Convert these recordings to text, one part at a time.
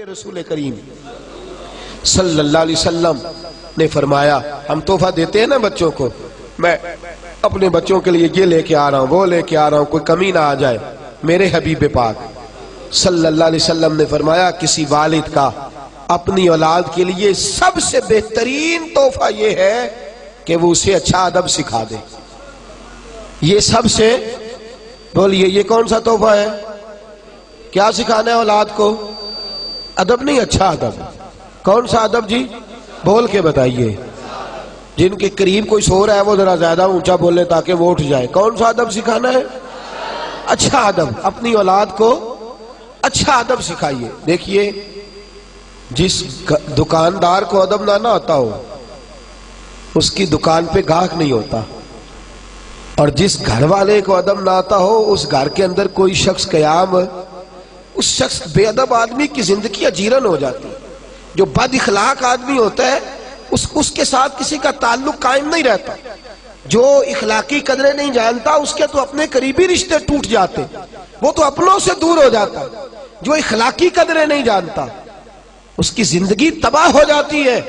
میرے رسول کریم صلی اللہ علیہ وسلم نے فرمایا ہم تحفہ دیتے ہیں نا بچوں کو، میں اپنے بچوں کے لیے یہ لے کے آ رہا ہوں وہ لے کے آ رہا ہوں، کوئی کمی نہ آ جائے۔ میرے حبیب پاک صلی اللہ علیہ وسلم نے فرمایا کسی والد کا اپنی اولاد کے لیے سب سے بہترین تحفہ یہ ہے کہ وہ اسے اچھا ادب سکھا دے۔ یہ سب سے بولیے یہ کون سا تحفہ ہے؟ کیا سکھانا ہے اولاد کو؟ ادب نہیں، اچھا ادب۔ کون سا ادب جی؟ بول کے بتائیے۔ جن کے قریب کوئی سو رہا ہے وہ ذرا زیادہ اونچا بولے تاکہ وہ اٹھ جائے۔ کون سا ادب سکھانا ہے؟ اچھا ادب۔ اپنی اولاد کو اچھا ادب سکھائیے۔ دیکھیے جس دکاندار کو ادب نہ آتا ہو اس کی دکان پہ گاہک نہیں ہوتا، اور جس گھر والے کو ادب نہ آتا ہو اس گھر کے اندر کوئی شخص قیام، اس شخص بے ادب آدمی کی زندگی اجیرن ہو جاتی۔ جو بد اخلاق آدمی ہوتا ہے اس کے ساتھ کسی کا تعلق قائم نہیں رہتا۔ جو اخلاقی قدریں نہیں جانتا اس کے تو اپنے قریبی رشتے ٹوٹ جاتے، وہ تو اپنوں سے دور ہو جاتا۔ جو اخلاقی قدریں نہیں جانتا اس کی زندگی تباہ ہو جاتی ہے۔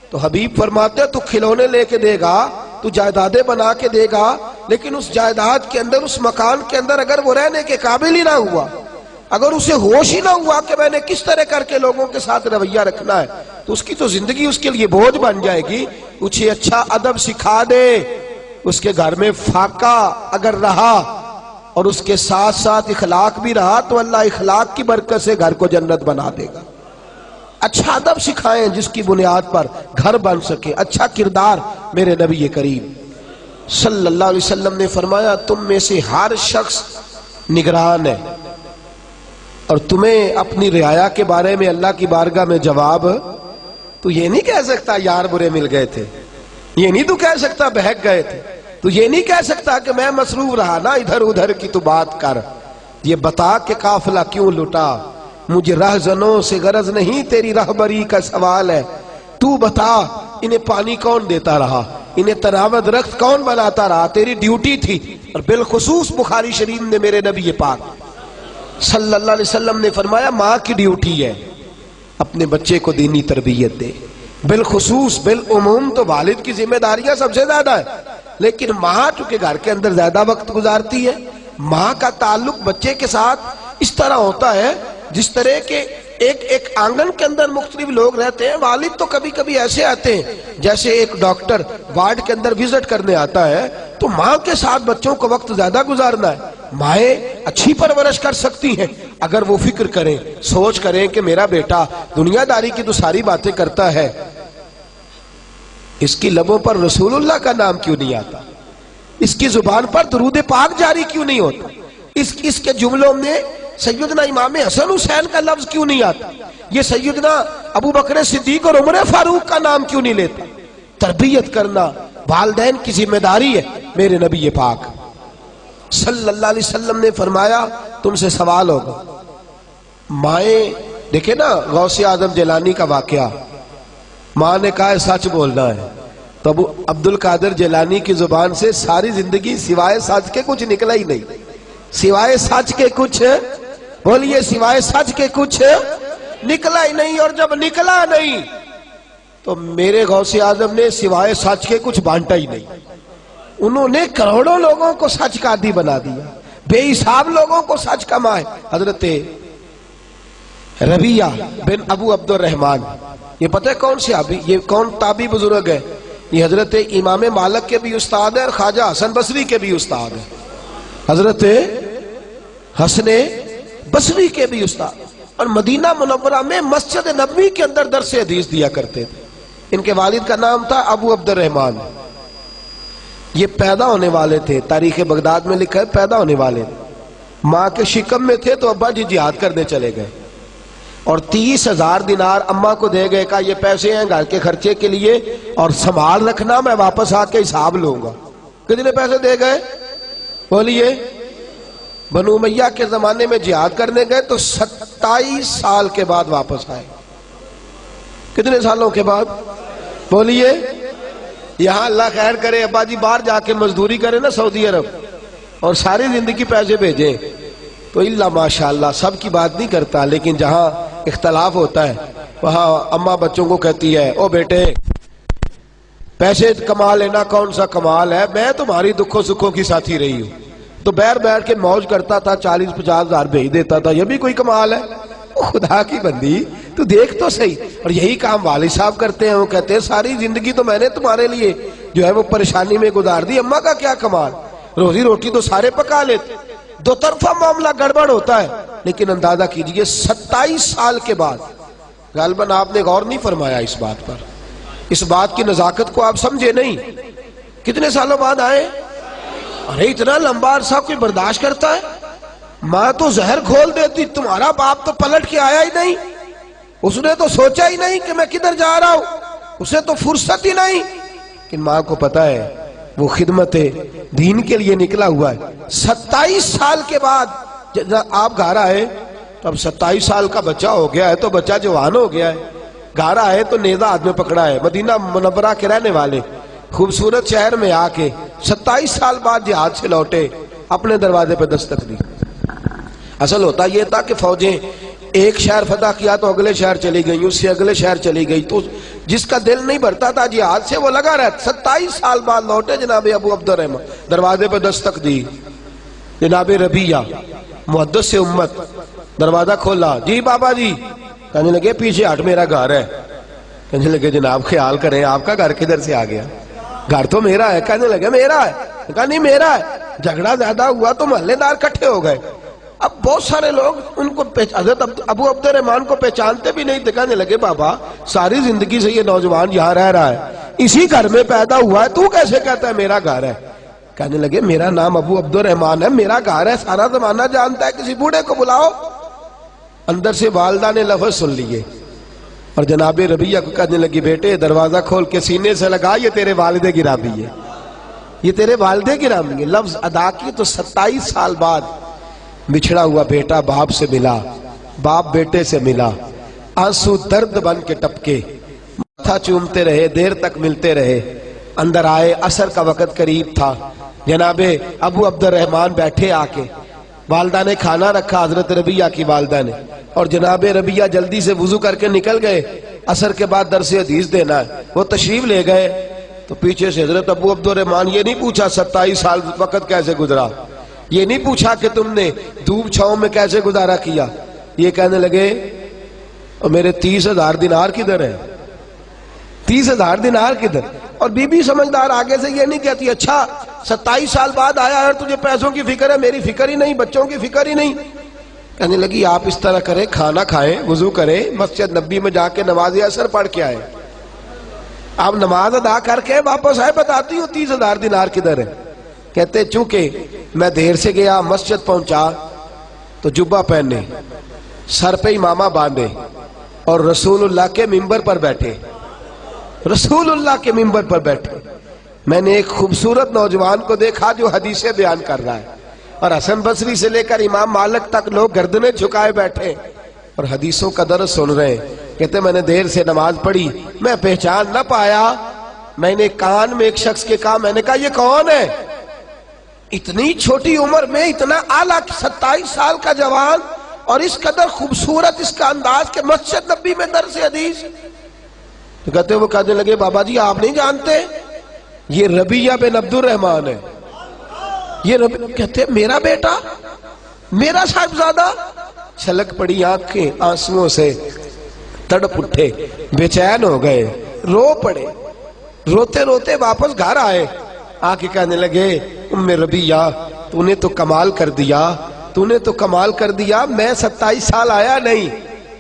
تو حبیب فرماتے تو کھلونے لے کے دے گا، تو جائیدادیں بنا کے دے گا، لیکن اس جائیداد کے اندر، اس مکان کے اندر اگر وہ رہنے کے قابل ہی نہ ہوا، اگر اسے ہوش ہی نہ ہوا کہ میں نے کس طرح کر کے لوگوں کے ساتھ رویہ رکھنا ہے، تو اس کی تو زندگی اس کے لیے بوجھ بن جائے گی۔ اسے اچھا ادب سکھا دے۔ اس کے گھر میں فاقہ اگر رہا اور اس کے ساتھ ساتھ اخلاق بھی رہا تو اللہ اخلاق کی برکت سے گھر کو جنت بنا دے گا۔ اچھا ادب سکھائیں جس کی بنیاد پر گھر بن سکے۔ اچھا کردار۔ میرے نبی کریم صلی اللہ علیہ وسلم نے فرمایا تم میں سے ہر شخص نگران ہے، اور تمہیں اپنی رعایا کے بارے میں اللہ کی بارگاہ میں جواب تو یہ نہیں کہہ سکتا یار برے مل گئے تھے، یہ نہیں تو کہہ سکتا بہک گئے تھے، تو یہ نہیں کہہ سکتا کہ میں مصروف رہا نا ادھر ادھر کی تو بات کر، یہ بتا کہ قافلہ کیوں لٹا، مجھے رہزنوں سے غرض نہیں تیری رہبری کا سوال ہے، تو بتا انہیں پانی کون دیتا رہا، انہیں تناوت رخت کون بناتا رہا، تیری ڈیوٹی تھی۔ اور بالخصوص بخاری شریف نے میرے نبی پاک صلی اللہ علیہ وسلم نے فرمایا ماں کی ڈیوٹی ہے اپنے بچے کو دینی تربیت دے۔ بالخصوص بالعموم تو والد کی ذمہ داریاں سب سے زیادہ ہے، لیکن ماں چونکہ گھر کے اندر زیادہ وقت گزارتی ہے، ماں کا تعلق بچے کے ساتھ اس طرح ہوتا ہے جس طرح کہ ایک آنگن کے اندر مختلف لوگ رہتے ہیں۔ والد تو کبھی کبھی ایسے آتے ہیں جیسے ایک ڈاکٹر وارڈ کے اندر وزٹ کرنے آتا ہے، تو ماں کے ساتھ بچوں کو وقت زیادہ گزارنا ہے۔ مائیں اچھی پرورش کر سکتی ہیں اگر وہ فکر کریں، سوچ کریں کہ میرا بیٹا دنیا داری کی تو ساری باتیں کرتا ہے، اس کی لبوں پر رسول اللہ کا نام کیوں نہیں آتا، اس کی زبان پر درود پاک جاری کیوں نہیں ہوتا، اس کے جملوں میں سیدنا امام حسن حسین کا لفظ کیوں نہیں آتا، یہ سیدنا ابو بکر صدیق اور عمر فاروق کا نام کیوں نہیں لیتا۔ تربیت کرنا والدین کی ذمہ داری ہے۔ میرے نبی پاک صلی اللہ علیہ وسلم نے فرمایا تم سے سوال ہوگا، مائیں دیکھیں نا غوث اعظم جیلانی کا واقعہ، ماں نے کہا ہے سچ بولنا ہے، تو ابو عبد القادر جیلانی کی زبان سے ساری زندگی سوائے سچ کے کچھ نکلا ہی نہیں، سوائے سچ کے کچھ بولیے، سوائے سچ کے کچھ نکلا ہی نہیں۔ اور جب نکلا نہیں تو میرے غوث اعظم نے سوائے سچ کے کچھ بانٹا ہی نہیں، انہوں نے کروڑوں لوگوں کو سچ کا عادی بنا دیا، بے حساب لوگوں کو سچ کا ماں ہے۔ حضرت ربیہ بن ابو عبد الرحمن، یہ پتہ ہے کون سی یہ کون تابعی بزرگ ہے؟ یہ حضرت امام مالک کے بھی استاد ہے اور خواجہ حسن بصری کے بھی استاد ہے، حضرت حسن بصری کے بھی استاد، اور مدینہ منورہ میں مسجد نبوی کے اندر درس حدیث دیا کرتے تھے۔ ان کے والد کا نام تھا ابو عبد الرحمن، یہ پیدا ہونے والے تھے، تاریخ بغداد میں لکھا ہے پیدا ہونے والے، ماں کے شکم میں تھے تو ابا جی جہاد کرنے چلے گئے، اور 30,000 دینار اماں کو دے گئے، کہا یہ پیسے ہیں گھر کے خرچے کے لیے اور سنبھال رکھنا، میں واپس آ کے حساب لوں گا۔ کتنے پیسے دے گئے بولیے؟ بنو امیہ کے زمانے میں جہاد کرنے گئے تو 27 سال کے بعد واپس آئے۔ کتنے سالوں کے بعد بولیے؟ یہاں اللہ خیر کرے ابا جی باہر جا کے مزدوری کرے نا سعودی عرب اور ساری زندگی پیسے بھیجیں تو اللہ ماشاءاللہ سب کی بات نہیں کرتا، لیکن جہاں اختلاف ہوتا ہے، وہاں اماں بچوں کو کہتی ہے او بیٹے پیسے کما لینا کون سا کمال ہے، میں تمہاری دکھوں سکھوں کی ساتھی رہی ہوں، تو بیٹھ کے موج کرتا تھا، 40-50 ہزار بھیج دیتا تھا، یہ بھی کوئی کمال ہے؟ خدا کی بندی تو دیکھ تو صحیح۔ اور یہی کام والد صاحب کرتے ہیں، وہ کہتے ہیں ساری زندگی تو میں نے تمہارے لیے جو ہے وہ پریشانی میں گزار دی، اماں کا کیا کمال، روزی روٹی تو سارے پکا لیتے۔ دو طرفہ معاملہ گڑبڑ ہوتا ہے، لیکن اندازہ کیجئے 27 سال کے بعد، غالباً آپ نے غور نہیں فرمایا اس بات پر، اس بات کی نزاکت کو آپ سمجھے نہیں، کتنے سالوں بعد آئے؟ ارے اتنا لمبا عرصہ کوئی برداشت کرتا ہے؟ ماں تو زہر کھول دیتی، تمہارا باپ تو پلٹ کے آیا ہی نہیں، اس نے تو سوچا ہی نہیں کہ میں کدھر جا رہا ہوں، اسے تو فرصت ہی نہیں۔ لیکن ماں کو پتا ہے وہ خدمت دین کے لیے نکلا ہوا ہے۔ 27 سال کے بعد جب آپ گھر آئے تو اب 27 سال کا بچہ ہو گیا ہے، تو بچہ جوان ہو گیا ہے، گھر آئے تو نیزہ ہاتھ میں پکڑا ہے، مدینہ منورہ کے رہنے والے خوبصورت شہر میں آ کے 27 سال بعد جہاد سے لوٹے، اپنے دروازے پہ دستک دی۔ اصل ہوتا یہ تھا کہ فوجیں ایک شہر فتح کیا تو اگلے شہر چلی گئی، اس سے اگلے شہر چلی گئی، تو جس کا دل نہیں بھرتا تھا جہاد سے وہ لگا رہتا۔ 27 سال بعد لوٹے جناب ابو عبد الرحمن، دروازے پہ دستک دی، جناب ربیہ محدث امت، دروازہ کھولا، جی بابا جی، کہنے لگے پیچھے ہٹ میرا گھر ہے، کہنے لگے جناب خیال کریں آپ کا گھر کدھر سے آ گیا، گھر تو میرا ہے، کہنے لگے میرا ہے، کہا نہیں میرا ہے، جھگڑا زیادہ ہوا تو محلے دار کٹھے ہو گئے، اب بہت سارے لوگ ان کو حضرت ابو عبد الرحمن کو پہچانتے بھی نہیں تھے، کہنے لگے بابا ساری زندگی سے یہ نوجوان یہاں رہ رہا ہے، اسی گھر میں پیدا ہوا ہے، تو کیسے کہتا ہے میرا گھر ہے؟ کہنے لگے میرا نام ابو عبد الرحمن ہے، میرا گھر ہے، سارا زمانہ جانتا ہے، کسی بوڑھے کو بلاؤ۔ اندر سے والدہ نے لفظ سن لیے اور جناب ربیہ کو کہنے لگی بیٹے دروازہ کھول کے سینے سے لگا، یہ تیرے والد گرامی ہے، یہ تیرے والد گرامی ہے۔ لفظ ادا کی تو 27 سال بعد بچھڑا ہوا بیٹا باپ سے ملا، باپ بیٹے سے ملا، آنسو درد بن کے ٹپکے، ماتھا چومتے رہے، دیر تک ملتے رہے، اندر آئے، عصر کا وقت قریب تھا، جناب ابو عبد الرحمن بیٹھے آ کے، والدہ نے کھانا رکھا، حضرت ربیہ کی والدہ نے، اور جناب ربیہ جلدی سے وضو کر کے نکل گئے، عصر کے بعد درس حدیث دینا ہے، وہ تشریف لے گئے تو پیچھے سے حضرت ابو عبد الرحمن یہ نہیں پوچھا 27 سال وقت کیسے گزرا، یہ نہیں پوچھا کہ تم نے دھوپ چھاؤں میں کیسے گزارا کیا، یہ کہنے لگے اور میرے 30,000 دینار کدھر ہیں، 30,000 دینار کدھر؟ اور بی بی سمجھدار آگے سے یہ نہیں کہتی اچھا 27 سال بعد آیا اور تجھے پیسوں کی فکر ہے، میری فکر ہی نہیں، بچوں کی فکر ہی نہیں۔ کہنے لگی آپ اس طرح کریں، کھانا کھائیں، وضو کریں، مسجد نبی میں جا کے نماز عصر پڑھ کے آئے، آپ نماز ادا کر کے واپس آئے، بتاتی ہوں 30,000 دینار کدھر ہے۔ کہتے چونکہ میں دیر سے گیا، مسجد پہنچا تو جبہ پہنے، سر پہ امامہ باندھے اور رسول اللہ کے ممبر پر بیٹھے، رسول اللہ کے ممبر پر بیٹھے، میں نے ایک خوبصورت نوجوان کو دیکھا جو حدیثیں بیان کر رہا ہے، اور حسن بصری سے لے کر امام مالک تک لوگ گردنیں جھکائے بیٹھے اور حدیثوں کا درس سن رہے ہیں۔ کہتے میں نے دیر سے نماز پڑھی، میں پہچان نہ پایا، میں نے کان میں ایک شخص کے کہا، میں نے کہا یہ کون ہے؟ اتنی چھوٹی عمر میں اتنا اعلیٰ 27 سال کا جوان اور اس قدر خوبصورت اس کا انداز کہ مسجد نبی میں درس حدیث۔ تو کہتے وہ کہنے لگے بابا جی آپ نہیں جانتے یہ ربیہ بن عبد الرحمن ہے، یہ کہتے میرا بیٹا، میرا صاحبزادہ۔ چھلک پڑی آنکھیں آنسوؤں سے، تڑپ اٹھے، بے چین ہو گئے، رو پڑے، روتے روتے واپس گھر آئے، آ کے کہنے لگے ام ربیہ تو نے تو کمال کر دیا، تو نے تو کمال کر دیا، میں 27 سال آیا نہیں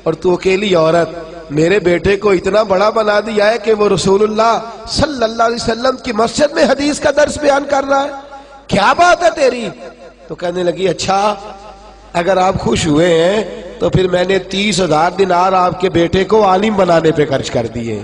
اور تو اکیلی عورت میرے بیٹے کو اتنا بڑا بنا دیا ہے کہ وہ رسول اللہ صلی اللہ علیہ وسلم کی مسجد میں حدیث کا درس بیان کر رہا ہے، کیا بات ہے تیری؟ تو کہنے لگی اچھا اگر آپ خوش ہوئے ہیں تو پھر میں نے 30,000 دینار آپ کے بیٹے کو عالم بنانے پہ خرچ کر دیے،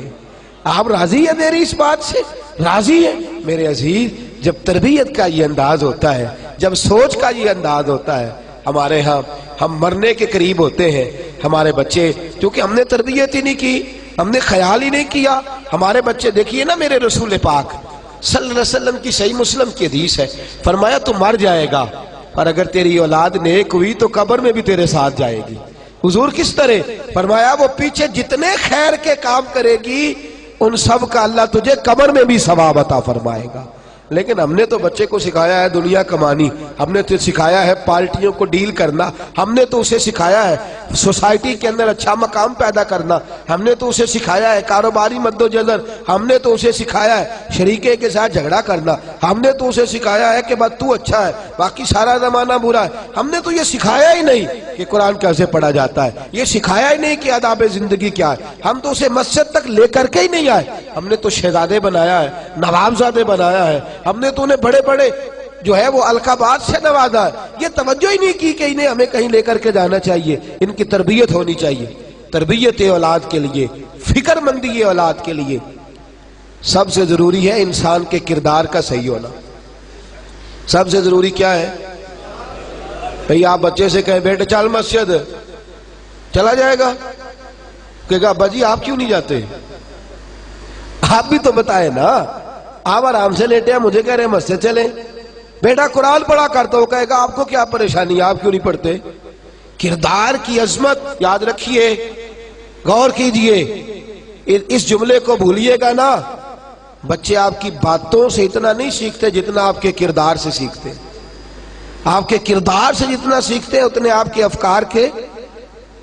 آپ راضی ہیں میری اس بات سے؟ راضی ہیں؟ میرے عزیز جب تربیت کا یہ انداز ہوتا ہے، جب سوچ کا یہ انداز ہوتا ہے، ہمارے ہاں ہم مرنے کے قریب ہوتے ہیں، ہمارے بچے کیونکہ ہم نے تربیت ہی نہیں کی، ہم نے خیال ہی نہیں کیا، ہمارے بچے دیکھیے نا میرے رسول پاک صلی اللہ علیہ وسلم کی صحیح مسلم کی حدیث ہے، فرمایا تو مر جائے گا پر اگر تیری اولاد نیک ہوئی تو قبر میں بھی تیرے ساتھ جائے گی، حضور کس طرح؟ فرمایا وہ پیچھے جتنے خیر کے کام کرے گی ان سب کا اللہ تجھے قبر میں بھی ثواب عطا فرمائے گا۔ لیکن ہم نے تو بچے کو سکھایا ہے دنیا کمانی، ہم نے تو سکھایا ہے پارٹیوں کو ڈیل کرنا، ہم نے تو اسے سکھایا ہے سوسائٹی کے اندر اچھا مقام پیدا کرنا، ہم نے تو اسے سکھایا ہے کاروباری مدوجہد، ہم نے تو اسے سکھایا ہے شریکے کے ساتھ جھگڑا کرنا، ہم نے تو اسے سکھایا ہے کہ بس تو اچھا ہے باقی سارا زمانہ برا ہے۔ ہم نے تو یہ سکھایا ہی نہیں کہ قرآن کیسے پڑھا جاتا ہے، یہ سکھایا ہی نہیں کہ آداب زندگی کیا ہے، ہم تو اسے مسجد تک لے کر کے ہی نہیں آئے۔ ہم نے تو شہزادے بنایا ہے، نوابزادے بنایا ہے، ہم نے تو انہیں بڑے بڑے جو ہے وہ القابات سے نوازا ہے، یہ توجہ ہی نہیں کی کہ انہیں ہمیں کہیں لے کر کے جانا چاہیے، ان کی تربیت ہونی چاہیے۔ تربیت اولاد کے لیے، فکر مندی اولاد کے لیے سب سے ضروری ہے انسان کے کردار کا صحیح ہونا۔ سب سے ضروری کیا ہے؟ بھئی آپ بچے سے کہیں بیٹے چل مسجد، چلا جائے گا؟ کہے گا ابا جی آپ کیوں نہیں جاتے؟ آپ بھی تو بتائے نا، آپ آرام سے لیٹے ہیں مجھے کہہ رہے ہیں مسجد چلیں۔ بیٹا قرآن پڑھا کرتا ہو، کہے گا آپ کو کیا پریشانی ہے آپ کیوں نہیں پڑھتے؟ کردار کی عظمت یاد رکھیے، غور کیجئے، اس جملے کو بھولیے گا نا۔ بچے آپ کی باتوں سے اتنا نہیں سیکھتے جتنا آپ کے کردار سے سیکھتے، آپ کے کردار سے جتنا سیکھتے اتنے آپ کے افکار کے،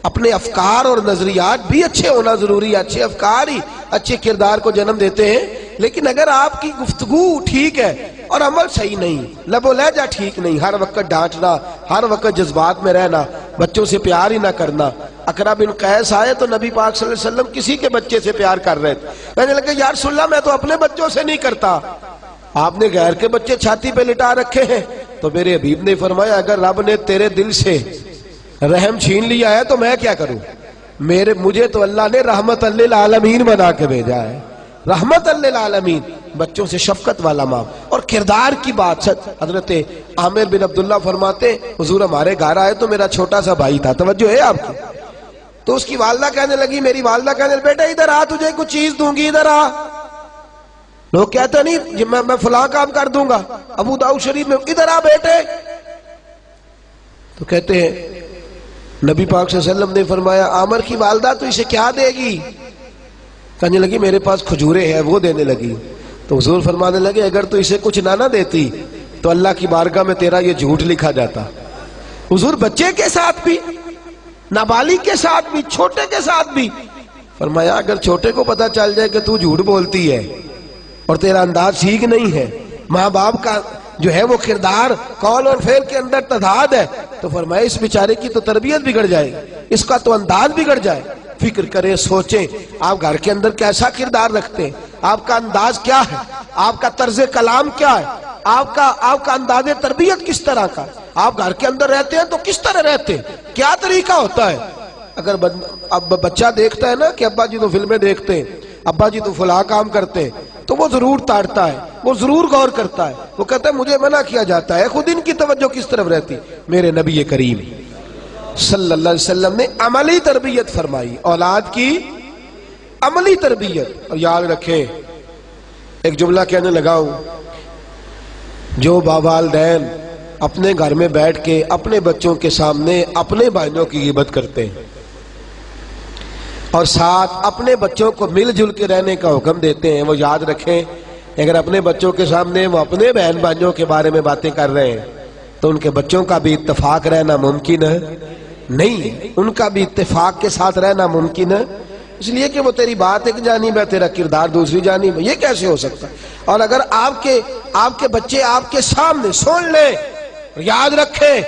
اپنے افکار اور نظریات بھی اچھے ہونا ضروری ہے۔ اچھے افکار ہی اچھے کردار کو جنم دیتے ہیں۔ لیکن اگر آپ کی گفتگو ٹھیک ہے اور عمل صحیح نہیں، لب و لہجہ ٹھیک نہیں، ہر وقت ڈانٹنا، ہر وقت جذبات میں رہنا، بچوں سے پیار ہی نہ کرنا۔ اقرا بن قیس آئے تو نبی پاک صلی اللہ علیہ وسلم کسی کے بچے سے پیار کر رہے تھے، کہنے لگے یا رسول اللہ میں تو اپنے بچوں سے نہیں کرتا، آپ نے غیر کے بچے چھاتی پہ لٹا رکھے ہیں۔ تو میرے حبیب نے فرمایا اگر رب نے تیرے دل سے رحم چھین لیا ہے تو میں کیا کروں؟ مجھے تو اللہ نے رحمت للعالمین بنا کے بھیجا ہے، رحمت للعالمین، بچوں سے شفقت والا ماں۔ اور کردار کی بات، حضرت عامر بن عبداللہ فرماتے حضور ہمارے گھر آئے تو میرا چھوٹا سا بھائی تھا، توجہ ہے آپ کی؟ تو اس کی والدہ کہنے لگی، میری والدہ کہنے لگی بیٹا ادھر آ تجھے کچھ چیز دوں گی، ادھر آ۔ لوگ کہتے نہیں میں فلاں کام کر دوں گا، ابو داؤد شریف میں ادھر آ بیٹے، تو کہتے ہیں نبی پاک صلی اللہ علیہ وسلم نے فرمایا عامر کی والدہ تو اسے کیا دے گی؟ کہنے لگی میرے پاس کھجورے ہیں، وہ دینے لگی۔ تو حضور فرمانے لگے اگر تو اسے کچھ نہ دیتی تو اللہ کی بارگاہ میں تیرا یہ جھوٹ لکھا جاتا۔ حضور بچے کے ساتھ بھی، نابالغ کے ساتھ بھی، چھوٹے کے ساتھ بھی فرمایا اگر چھوٹے کو پتا چل جائے کہ تو جھوٹ بولتی ہے اور تیرا انداز ٹھیک نہیں ہے، ماں باپ کا جو ہے وہ کردار قول اور فعل کے اندر تضاد ہے، تو فرمایا اس بیچارے کی تو تربیت بگڑ جائے، اس کا تو انداز بگڑ جائے۔ فکر کریں، سوچیں آپ گھر کے اندر کیسا کردار رکھتے ہیں، آپ کا انداز کیا ہے، آپ کا طرز کلام کیا ہے، آپ کا انداز تربیت کس طرح کا، آپ گھر کے اندر رہتے ہیں تو کس طرح رہتے ہیں، کیا طریقہ ہوتا ہے۔ اگر اب بچہ دیکھتا ہے نا کہ ابا جی تو فلمیں دیکھتے ہیں، ابا جی تو فلاں کام کرتے ہیں، تو وہ ضرور تاڑتا ہے، وہ ضرور غور کرتا ہے، وہ کہتا ہے مجھے منع کیا جاتا ہے، خود ان کی توجہ کس طرف رہتی۔ میرے نبی کریم صلی اللہ علیہ وسلم نے عملی تربیت فرمائی، اولاد کی عملی تربیت۔ اور یاد رکھیں ایک جملہ کہنے لگا ہوں، جو والدین اپنے گھر میں بیٹھ کے اپنے بچوں کے سامنے اپنے بھائیوں کی غیبت کرتے ہیں اور ساتھ اپنے بچوں کو مل جل کے رہنے کا حکم دیتے ہیں، وہ یاد رکھیں اگر اپنے بچوں کے سامنے وہ اپنے بہن بھائیوں کے بارے میں باتیں کر رہے ہیں تو ان کے بچوں کا بھی اتفاق رہنا ممکن ہے نہیں، ان کا بھی اتفاق کے ساتھ رہنا ممکن ہے، اس لیے کہ وہ تیری بات ایک جانب ہے، تیرا کردار دوسری جانب ہے، یہ کیسے ہو سکتا ہے؟ اور اگر آپ کے بچے آپ کے سامنے سن لیں، یاد رکھیں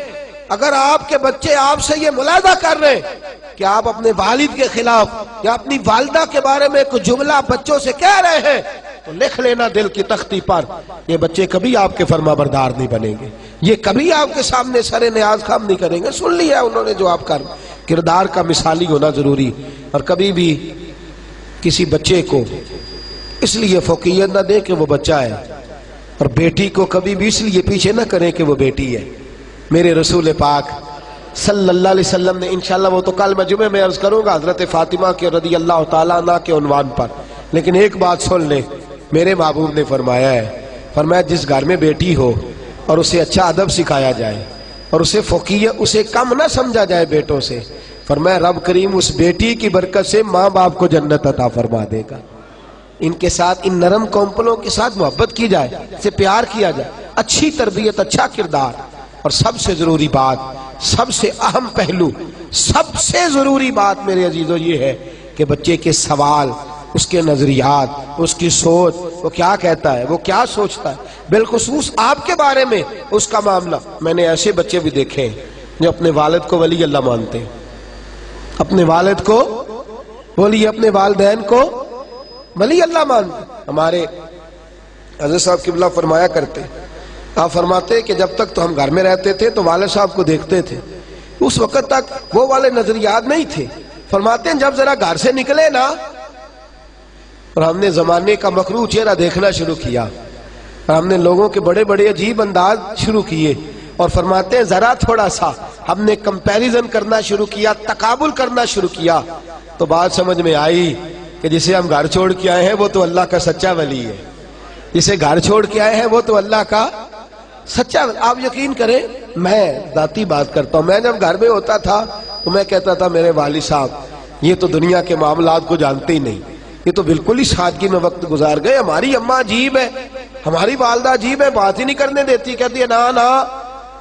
اگر آپ کے بچے آپ سے یہ ملاحظہ کر رہے ہیں کہ آپ اپنے والد کے خلاف یا اپنی والدہ کے بارے میں کوئی جملہ بچوں سے کہہ رہے ہیں تو لکھ لینا دل کی تختی پر، یہ بچے کبھی آپ کے فرما بردار نہیں بنیں گے، یہ کبھی آپ کے سامنے سر نیاز خم نہیں کریں گے۔ سن لیا انہوں نے جو آپ کا کردار کا مثالی ہونا ضروری۔ اور کبھی بھی کسی بچے کو اس لیے فوقیت نہ دیں کہ وہ بچہ ہے، اور بیٹی کو کبھی بھی اس لیے پیچھے نہ کریں کہ وہ بیٹی ہے۔ میرے رسول پاک صلی اللہ علیہ وسلم نے انشاءاللہ وہ تو کل میں جمعے میں عرض کروں گا حضرت فاطمہ کے رضی اللہ تعالیٰ عنہ کے عنوان پر، لیکن ایک بات سن لیں، میرے محبوب نے فرمایا جس گھر میں بیٹی ہو اور اسے اچھا ادب سکھایا جائے اور اسے کم نہ سمجھا جائے بیٹوں سے، فرمایا رب کریم اس بیٹی کی برکت سے ماں باپ کو جنت عطا فرما دے گا۔ ان کے ساتھ، ان نرم کونپلوں کے ساتھ محبت کی جائے، سے پیار کیا جائے، اچھی تربیت، اچھا کردار، اور سب سے ضروری بات، سب سے اہم پہلو، سب سے ضروری بات میرے عزیزو یہ ہے کہ بچے کے سوال، اس کے نظریات، اس کی سوچ، وہ کیا کہتا ہے، وہ کیا سوچتا ہے، بالخصوص آپ کے بارے میں اس کا معاملہ۔ میں نے ایسے بچے بھی دیکھے ہیں جو اپنے والد کو ولی اللہ مانتے ہیں، اپنے والد کو بولیے، اپنے والدین کو ولی اللہ مانتے ہیں۔ ہمارے حضرت صاحب قبلہ فرمایا کرتے، آپ فرماتے کہ جب تک تو ہم گھر میں رہتے تھے تو والد صاحب کو دیکھتے تھے، اس وقت تک وہ والے نظریات نہیں تھے۔ فرماتے ہیں جب ذرا گھر سے نکلے نا اور ہم نے زمانے کا مکروہ چہرہ دیکھنا شروع کیا، اور ہم نے لوگوں کے بڑے بڑے عجیب انداز شروع کیے، اور فرماتے ہیں ذرا تھوڑا سا ہم نے کمپیریزن کرنا شروع کیا، تقابل کرنا شروع کیا، تو بات سمجھ میں آئی کہ جسے ہم گھر چھوڑ کے آئے ہیں وہ تو اللہ کا سچا ولی ہے، جسے گھر چھوڑ کے آئے ہیں وہ تو اللہ کا سچا ولی۔ آپ یقین کریں، میں ذاتی بات کرتا ہوں، میں جب گھر میں ہوتا تھا تو میں کہتا تھا میرے والد صاحب یہ تو دنیا کے معاملات کو جانتے ہی نہیں، یہ تو بالکل ہی سادگی میں وقت گزار گئے، ہماری اماں عجیب ہے، ہماری والدہ عجیب ہے، بات ہی نہیں کرنے دیتی، کہتی ہے نا نا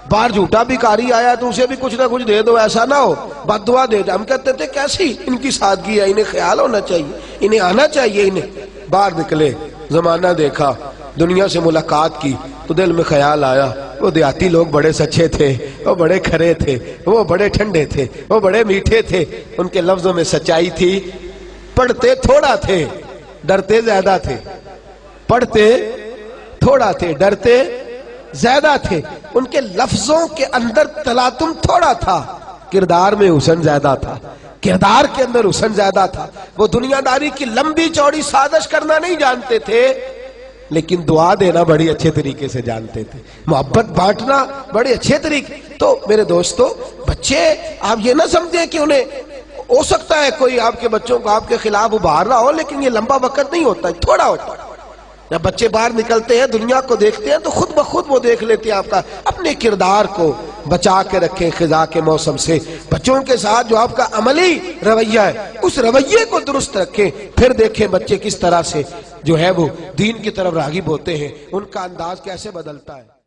باہر جھوٹا بھکاری آیا تو اسے بھی کچھ نہ کچھ دے دو، ایسا نہ ہو، بد دعا دے دو۔ ہم کہتے تھے کیسی ان کی سادگی ہے، انہیں خیال ہونا چاہیے، انہیں آنا چاہیے، انہیں۔ باہر نکلے، زمانہ دیکھا، دنیا سے ملاقات کی تو دل میں خیال آیا وہ دیہاتی لوگ بڑے سچے تھے، وہ بڑے کھرے تھے، وہ بڑے ٹھنڈے تھے، وہ بڑے میٹھے تھے، ان کے لفظوں میں سچائی تھی، پڑھتے تھوڑا تھے ڈرتے زیادہ تھے، پڑھتے تھوڑا تھے ڈرتے زیادہ تھے، ان کے لفظوں کے اندر تلاطم تھوڑا تھا، کردار میں حسن زیادہ تھا، کردار کے اندر حسن زیادہ تھا۔ وہ دنیا داری کی لمبی چوڑی سازش کرنا نہیں جانتے تھے، لیکن دعا دینا بڑی اچھے طریقے سے جانتے تھے، محبت بانٹنا بڑے اچھے طریقے۔ تو میرے دوستو، بچے آپ یہ نہ سمجھیں کہ انہیں ہو سکتا ہے کوئی آپ کے بچوں کو آپ کے خلاف ابھار رہا ہو، لیکن یہ لمبا وقت نہیں ہوتا ہے، تھوڑا ہوتا ہے۔ جب بچے باہر نکلتے ہیں، دنیا کو دیکھتے ہیں، تو خود بخود وہ دیکھ لیتے ہیں آپ کا اپنے کردار کو بچا کے رکھیں خزاں کے موسم سے۔ بچوں کے ساتھ جو آپ کا عملی رویہ ہے اس رویے کو درست رکھیں، پھر دیکھیں بچے کس طرح سے جو ہے وہ دین کی طرف راغب ہوتے ہیں، ان کا انداز کیسے بدلتا ہے۔